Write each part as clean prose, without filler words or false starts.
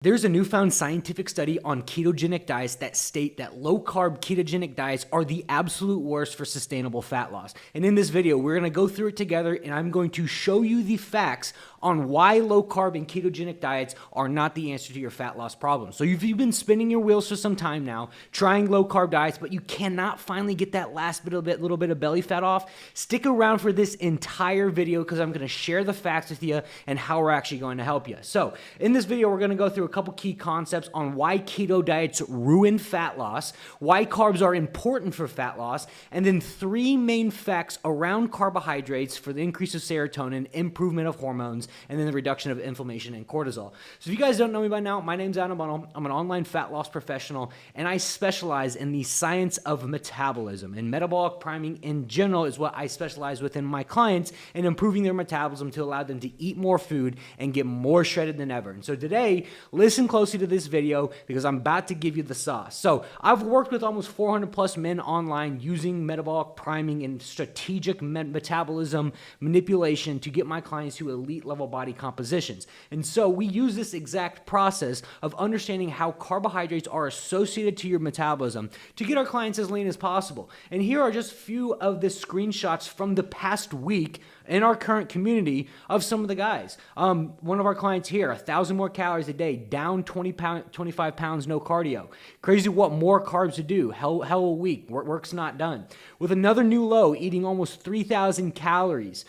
There's a newfound scientific study on ketogenic diets that state that low-carb ketogenic diets are the absolute worst for sustainable fat loss. And in this video, we're going to go through it together, and I'm going to show you the facts on why low-carb and ketogenic diets are not the answer to your fat loss problem. So if you've been spinning your wheels for some time now, trying low-carb diets, but you cannot finally get that last little bit of belly fat off, stick around for this entire video because I'm going to share the facts with you and how we're actually going to help you. So in this video, we're going to go through a couple key concepts on why keto diets ruin fat loss, why carbs are important for fat loss, and then three main facts around carbohydrates for the increase of serotonin, improvement of hormones, and then the reduction of inflammation and cortisol. So if you guys don't know me by now, my name's Adam Bunnell. I'm an online fat loss professional, and I specialize in the science of metabolism. And metabolic priming in general is what I specialize within my clients in improving their metabolism to allow them to eat more food and get more shredded than ever. And so today, listen closely to this video because I'm about to give you the sauce. So I've worked with almost 400 plus men online using metabolic priming and strategic metabolism manipulation to get my clients to elite level body compositions. And so we use this exact process of understanding how carbohydrates are associated to your metabolism to get our clients as lean as possible. And here are just a few of the screenshots from the past week in our current community of some of the guys. One of our clients here, 1,000 more calories a day, down 25 pounds, no cardio. Crazy what more carbs to do. Hell a week. Work's not done. With another new low, eating almost 3,000 calories.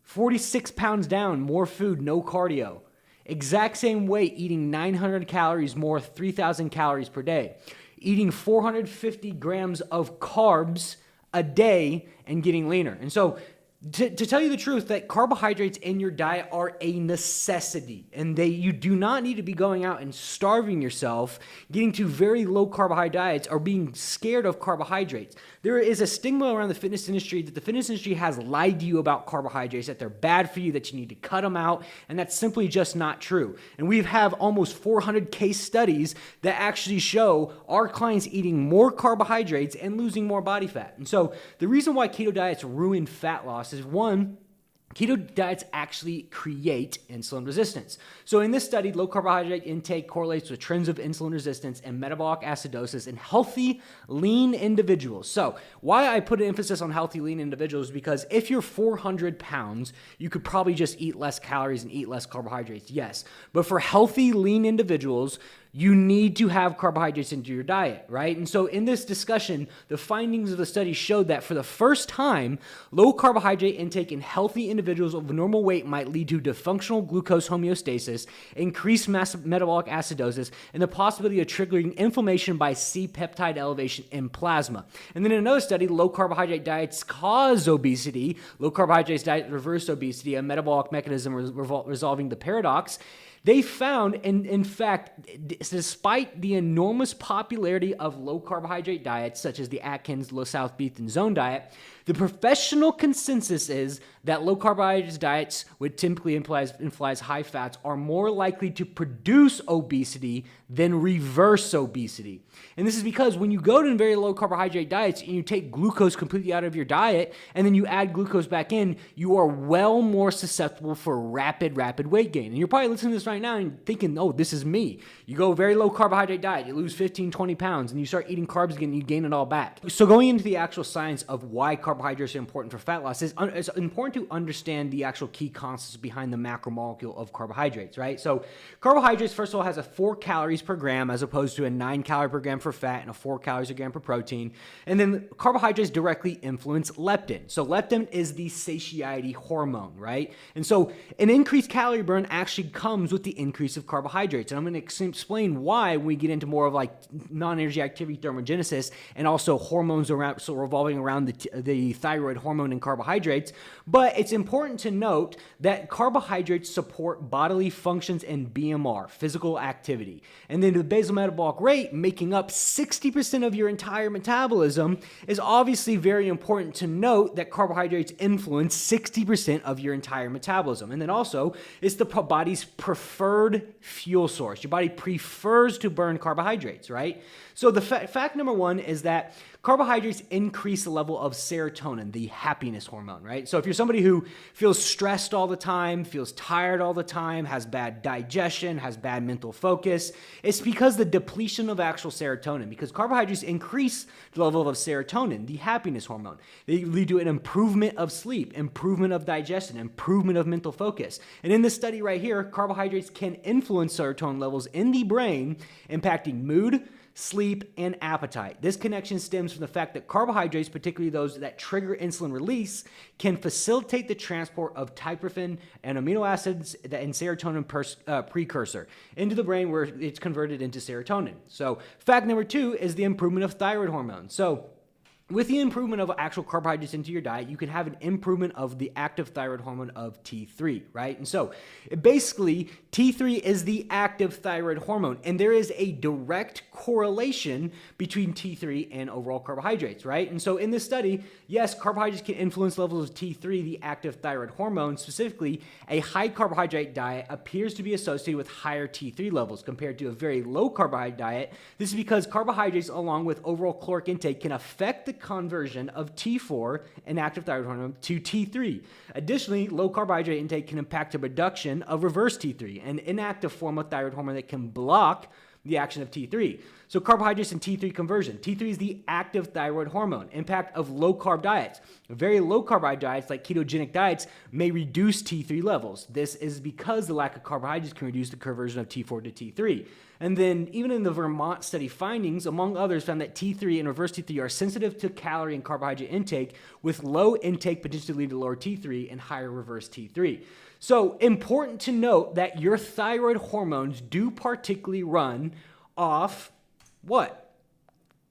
46 pounds down, more food, no cardio. Exact same weight, eating 900 calories more, 3,000 calories per day. Eating 450 grams of carbs a day and getting leaner. And so to tell you the truth, that carbohydrates in your diet are a necessity, and you do not need to be going out and starving yourself, getting to very low carbohydrate diets, or being scared of carbohydrates. There is a stigma around the fitness industry that the fitness industry has lied to you about carbohydrates, that they're bad for you, that you need to cut them out, and that's simply just not true. And we have almost 400 case studies that actually show our clients eating more carbohydrates and losing more body fat. And so the reason why keto diets ruin fat loss is, one, keto diets actually create insulin resistance. So in this study, low carbohydrate intake correlates with trends of insulin resistance and metabolic acidosis in healthy, lean individuals. So why I put an emphasis on healthy, lean individuals is because if you're 400 pounds, you could probably just eat less calories and eat less carbohydrates, yes. But for healthy, lean individuals, you need to have carbohydrates into your diet, right? And so in this discussion, the findings of the study showed that for the first time, low carbohydrate intake in healthy individuals of normal weight might lead to dysfunctional glucose homeostasis, increased metabolic acidosis, and the possibility of triggering inflammation by C-peptide elevation in plasma. And then in another study, low carbohydrate diets cause obesity. Low carbohydrate diet reverse obesity, a metabolic mechanism resolving the paradox. They found, in fact, despite the enormous popularity of low-carbohydrate diets, such as the Atkins, low South Beef, and Zone diet, the professional consensus is that low-carbohydrate diets, which typically implies high fats, are more likely to produce obesity than reverse obesity. And this is because when you go to very low-carbohydrate diets and you take glucose completely out of your diet and then you add glucose back in, you are well more susceptible for rapid weight gain. And you're probably listening to this right now and thinking, oh, this is me. You go very low-carbohydrate diet, you lose 15, 20 pounds, and you start eating carbs again and you gain it all back. So going into the actual science of why carbohydrates are important for fat loss, it's important to understand the actual key concepts behind the macromolecule of carbohydrates, right? So carbohydrates, first of all, has a 4 calories per gram as opposed to a 9 calorie per gram for fat and a 4 calories a gram per protein. And then carbohydrates directly influence leptin. So leptin is the satiety hormone, right? And so an increased calorie burn actually comes with the increase of carbohydrates. And I'm going to explain why when we get into more of like non-energy activity thermogenesis and also hormones revolving around the thyroid hormone and carbohydrates. But it's important to note that carbohydrates support bodily functions and BMR, physical activity. And then the basal metabolic rate, making up 60% of your entire metabolism, is obviously very important to note that carbohydrates influence 60% of your entire metabolism. And then also, it's the body's preferred fuel source. Your body prefers to burn carbohydrates, right? So the fact number one is that Carbohydrates increase the level of serotonin, the happiness hormone, right? So if you're somebody who feels stressed all the time, feels tired all the time, has bad digestion, has bad mental focus, it's because the depletion of actual serotonin, because carbohydrates increase the level of serotonin, the happiness hormone. They lead to an improvement of sleep, improvement of digestion, improvement of mental focus. And in this study right here, carbohydrates can influence serotonin levels in the brain, impacting mood, sleep, and appetite. This connection stems from the fact that carbohydrates, particularly those that trigger insulin release, can facilitate the transport of tryptophan and amino acids and serotonin precursor into the brain where it's converted into serotonin. So fact number 2 is the improvement of thyroid hormone. So with the improvement of actual carbohydrates into your diet, you can have an improvement of the active thyroid hormone of T3, right? And so basically, T3 is the active thyroid hormone, and there is a direct correlation between T3 and overall carbohydrates, right? And so in this study, yes, carbohydrates can influence levels of T3, the active thyroid hormone. Specifically, a high carbohydrate diet appears to be associated with higher T3 levels compared to a very low carbohydrate diet. This is because carbohydrates, along with overall caloric intake, can affect the conversion of T4, an active thyroid hormone, to T3. Additionally, low carbohydrate intake can impact the production of reverse T3, an inactive form of thyroid hormone that can block the action of T3. So carbohydrates and T3 conversion. T3 is the active thyroid hormone. Impact of low carb diets. Very low carbohydrate diets like ketogenic diets may reduce T3 levels. This is because the lack of carbohydrates can reduce the conversion of T4 to T3. And then even in the Vermont study findings, among others, found that T3 and reverse T3 are sensitive to calorie and carbohydrate intake, with low intake potentially leading to lower T3 and higher reverse T3. So important to note that your thyroid hormones do particularly run off what?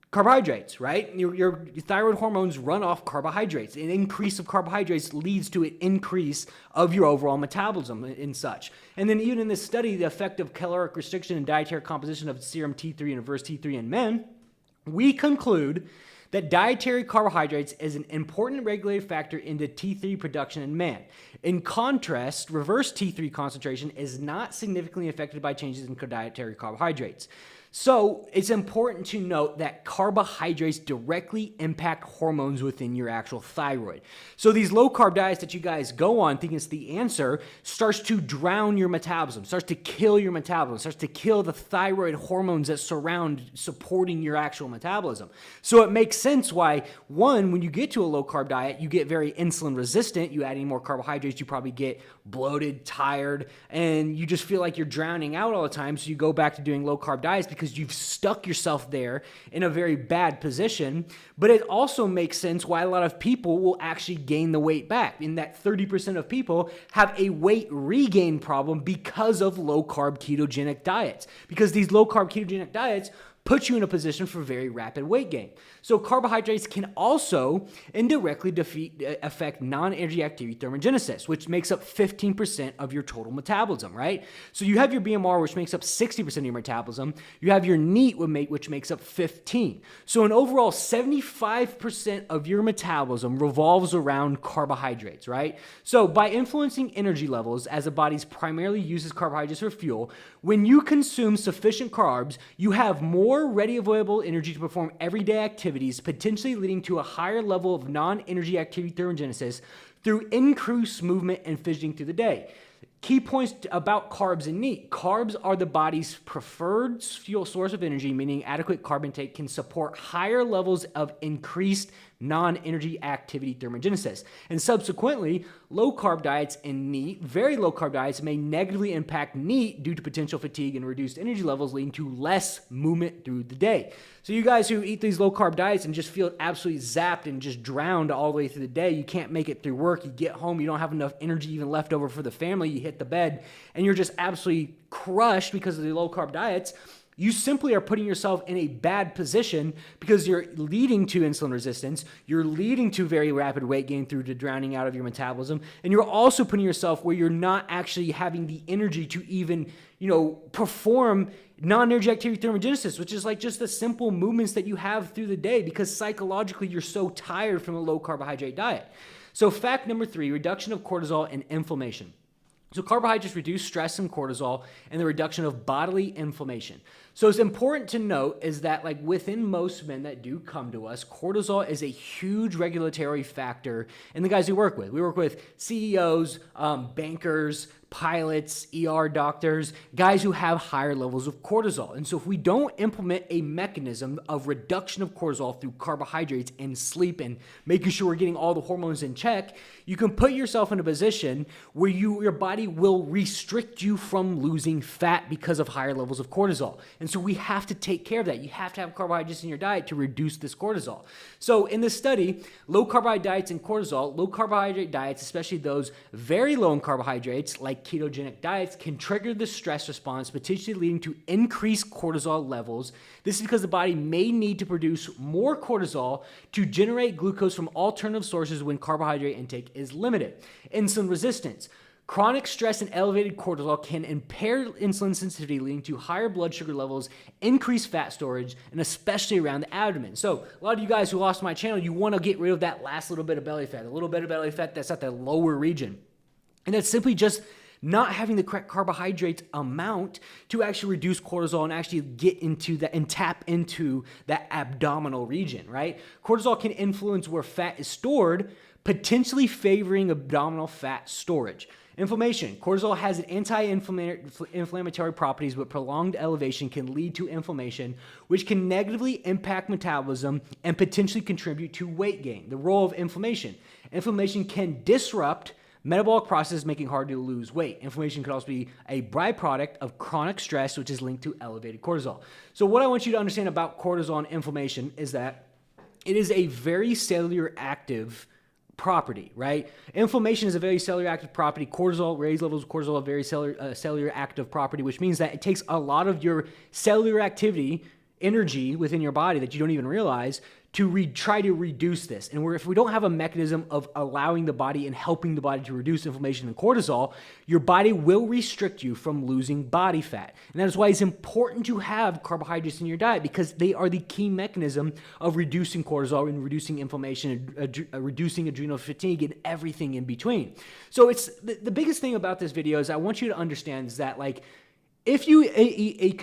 Carbohydrates, right? Your thyroid hormones run off carbohydrates. An increase of carbohydrates leads to an increase of your overall metabolism and such. And then even in this study, the effect of caloric restriction and dietary composition of serum T3 and reverse T3 in men, we conclude that dietary carbohydrates is an important regulated factor into T3 production in man. In contrast, reverse T3 concentration is not significantly affected by changes in dietary carbohydrates. So it's important to note that carbohydrates directly impact hormones within your actual thyroid. So these low carb diets that you guys go on thinking it's the answer starts to drown your metabolism, starts to kill your metabolism, starts to kill the thyroid hormones that surround supporting your actual metabolism. So it makes sense why, one, when you get to a low carb diet, you get very insulin resistant. You add any more carbohydrates, you probably get bloated, tired, and you just feel like you're drowning out all the time. So you go back to doing low carb diets because you've stuck yourself there in a very bad position. But it also makes sense why a lot of people will actually gain the weight back. In that 30% of people have a weight regain problem because of low carb ketogenic diets. Because these low carb ketogenic diets put you in a position for very rapid weight gain. So carbohydrates can also indirectly affect non-energy activity thermogenesis, which makes up 15% of your total metabolism, right? So you have your BMR, which makes up 60% of your metabolism. You have your NEAT, which makes up 15%. So an overall 75% of your metabolism revolves around carbohydrates, right? So by influencing energy levels, as the body primarily uses carbohydrates for fuel, when you consume sufficient carbs, you have more ready available energy to perform everyday activities, potentially leading to a higher level of non-energy activity thermogenesis through increased movement and fidgeting through the day. Key points about carbs and NEAT. Carbs are the body's preferred fuel source of energy, meaning adequate carb intake can support higher levels of increased non-energy activity thermogenesis. And subsequently, low carb diets and NEAT, very low carb diets, may negatively impact NEAT due to potential fatigue and reduced energy levels, leading to less movement through the day. So you guys who eat these low carb diets and just feel absolutely zapped and just drowned all the way through the day, you can't make it through work, you get home, you don't have enough energy even left over for the family, you hit the bed, and you're just absolutely crushed because of the low carb diets. You simply are putting yourself in a bad position because you're leading to insulin resistance, you're leading to very rapid weight gain through the drowning out of your metabolism, and you're also putting yourself where you're not actually having the energy to even, perform non-energy activity thermogenesis, which is like just the simple movements that you have through the day because psychologically you're so tired from a low carbohydrate diet. So fact number 3, reduction of cortisol and inflammation. So carbohydrates reduce stress and cortisol and the reduction of bodily inflammation. So it's important to note is that like within most men that do come to us, cortisol is a huge regulatory factor in the guys we work with. We work with CEOs, bankers, pilots, ER doctors, guys who have higher levels of cortisol. And so if we don't implement a mechanism of reduction of cortisol through carbohydrates and sleep and making sure we're getting all the hormones in check, you can put yourself in a position where your body will restrict you from losing fat because of higher levels of cortisol. And so we have to take care of that. You have to have carbohydrates in your diet to reduce this cortisol. So in this study, low carbohydrate diets and cortisol, low carbohydrate diets, especially those very low in carbohydrates like ketogenic diets, can trigger the stress response, potentially leading to increased cortisol levels. This is because the body may need to produce more cortisol to generate glucose from alternative sources when carbohydrate intake is limited. Insulin resistance. Chronic stress and elevated cortisol can impair insulin sensitivity, leading to higher blood sugar levels, increased fat storage, and especially around the abdomen. So a lot of you guys who lost my channel, you want to get rid of that last little bit of belly fat, a little bit of belly fat that's at the lower region. And that's simply just not having the correct carbohydrate amount to actually reduce cortisol and actually get into that and tap into that abdominal region, right? Cortisol can influence where fat is stored, potentially favoring abdominal fat storage. Inflammation. Cortisol has an anti-inflammatory properties, but prolonged elevation can lead to inflammation, which can negatively impact metabolism and potentially contribute to weight gain. The role of inflammation. Inflammation can disrupt metabolic processes, making it hard to lose weight. Inflammation could also be a byproduct of chronic stress, which is linked to elevated cortisol. So what I want you to understand about cortisol and inflammation is that it is a very cellular active property, right? Inflammation is a very cellular active property. Cortisol, raised levels of cortisol, are very cellular active property, which means that it takes a lot of your cellular activity, energy within your body that you don't even realize to try to reduce this. And if we don't have a mechanism of allowing the body and helping the body to reduce inflammation and cortisol, your body will restrict you from losing body fat. And that is why it's important to have carbohydrates in your diet, because they are the key mechanism of reducing cortisol and reducing inflammation, and reducing adrenal fatigue and everything in between. So it's the biggest thing about this video is I want you to understand is that like, if you eat a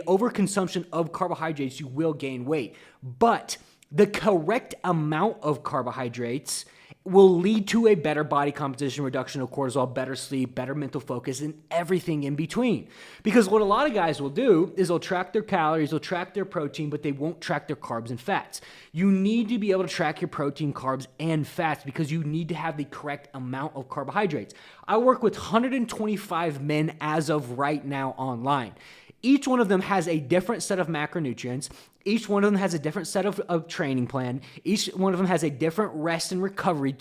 overconsumption of carbohydrates, you will gain weight. But the correct amount of carbohydrates will lead to a better body composition, reduction of cortisol, better sleep, better mental focus, and everything in between. Because what a lot of guys will do is they'll track their calories, they'll track their protein, but they won't track their carbs and fats. You need to be able to track your protein, carbs, and fats because you need to have the correct amount of carbohydrates. I work with 125 men as of right now online. Each one of them has a different set of macronutrients. Each one of them has a different set of training plan. Each one of them has a different rest and recovery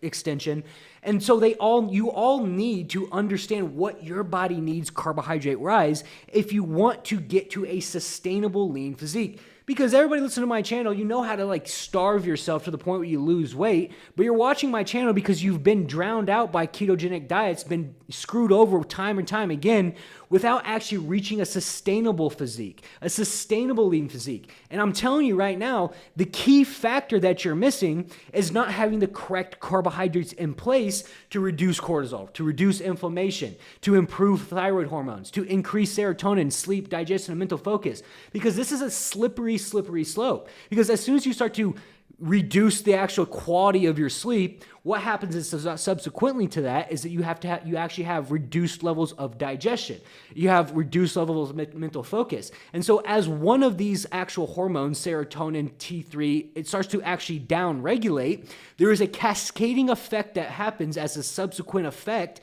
extension. And so you all need to understand what your body needs carbohydrate-wise if you want to get to a sustainable lean physique. Because everybody listening to my channel, you know how to like starve yourself to the point where you lose weight, but you're watching my channel because you've been drowned out by ketogenic diets, been screwed over time and time again without actually reaching a sustainable physique, a sustainable lean physique. And I'm telling you right now, the key factor that you're missing is not having the correct carbohydrates in place to reduce cortisol, to reduce inflammation, to improve thyroid hormones, to increase serotonin, sleep, digestion, and mental focus. Because this is a slippery slope. Because as soon as you start to reduce the actual quality of your sleep, what happens is subsequently to that is that you actually have reduced levels of digestion. You have reduced levels of mental focus. And so as one of these actual hormones, serotonin, T3, it starts to actually down-regulate, there is a cascading effect that happens as a subsequent effect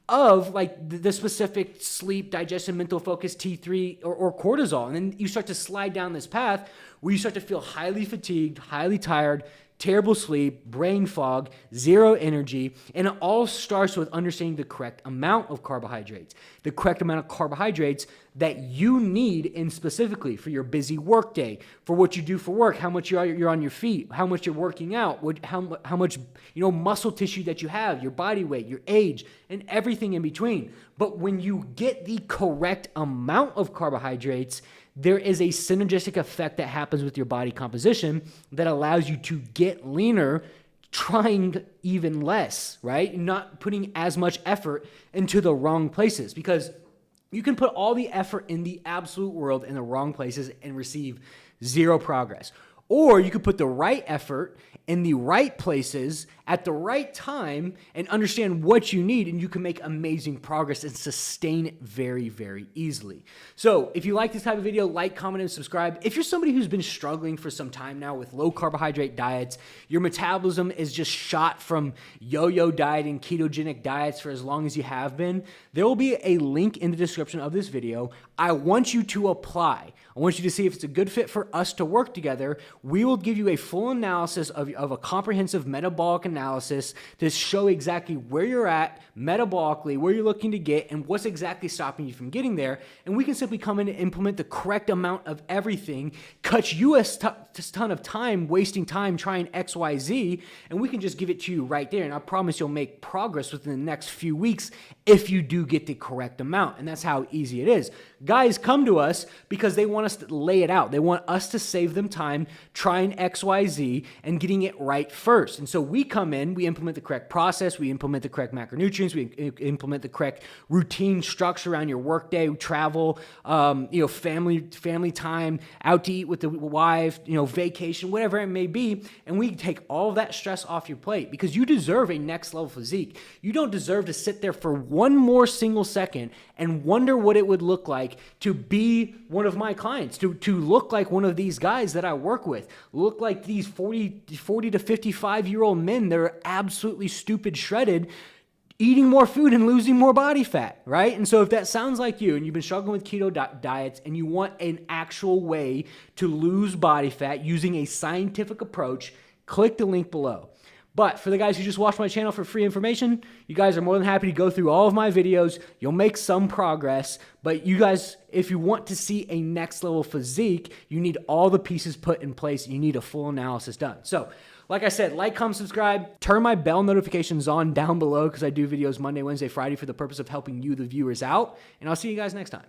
of like the specific sleep, digestion, mental focus, T3, or cortisol. And then you start to slide down this path where you start to feel highly fatigued, highly tired, terrible sleep, brain fog, zero energy, and it all starts with understanding the correct amount of carbohydrates. The correct amount of carbohydrates that you need in specifically for your busy work day, for what you do for work, how much you're on your feet, how much you're working out, how much muscle tissue that you have, your body weight, your age, and everything in between. But when you get the correct amount of carbohydrates, there is a synergistic effect that happens with your body composition that allows you to get leaner, trying even less, right? Not putting as much effort into the wrong places, because you can put all the effort in the absolute world in the wrong places and receive zero progress. Or you could put the right effort in the right places at the right time and understand what you need, and you can make amazing progress and sustain it very, very easily. So if you like this type of video, like, comment, and subscribe. If you're somebody who's been struggling for some time now with low carbohydrate diets, your metabolism is just shot from yo-yo diet and ketogenic diets for as long as you have been, there will be a link in the description of this video. I want you to apply. I want you to see if it's a good fit for us to work together. We will give you a full analysis of a comprehensive metabolic analysis to show exactly where you're at metabolically, where you're looking to get, and what's exactly stopping you from getting there. And we can simply come in and implement the correct amount of everything, cut you a ton of time, wasting time trying X, Y, Z, and we can just give it to you right there. And I promise you'll make progress within the next few weeks if you do get the correct amount. And that's how easy it is. Guys come to us because they want us to lay it out. They want us to save them time trying X, Y, Z and getting it right first. And so we come in, we implement the correct process, we implement the correct macronutrients, we implement the correct routine structure around your workday, travel, family time, out to eat with the wife, vacation, whatever it may be. And we take all of that stress off your plate, because you deserve a next level physique. You don't deserve to sit there for one more single second and wonder what it would look like to be one of my clients, to look like one of these guys that I work with, look like these 40 to 55-year-old men that are absolutely stupid shredded, eating more food and losing more body fat, right? And so if that sounds like you and you've been struggling with keto diets and you want an actual way to lose body fat using a scientific approach, click the link below. But for the guys who just watch my channel for free information, you guys are more than happy to go through all of my videos. You'll make some progress, but you guys, if you want to see a next level physique, you need all the pieces put in place. You need a full analysis done. So like I said, like, comment, subscribe, turn my bell notifications on down below, because I do videos Monday, Wednesday, Friday for the purpose of helping you, the viewers, out. And I'll see you guys next time.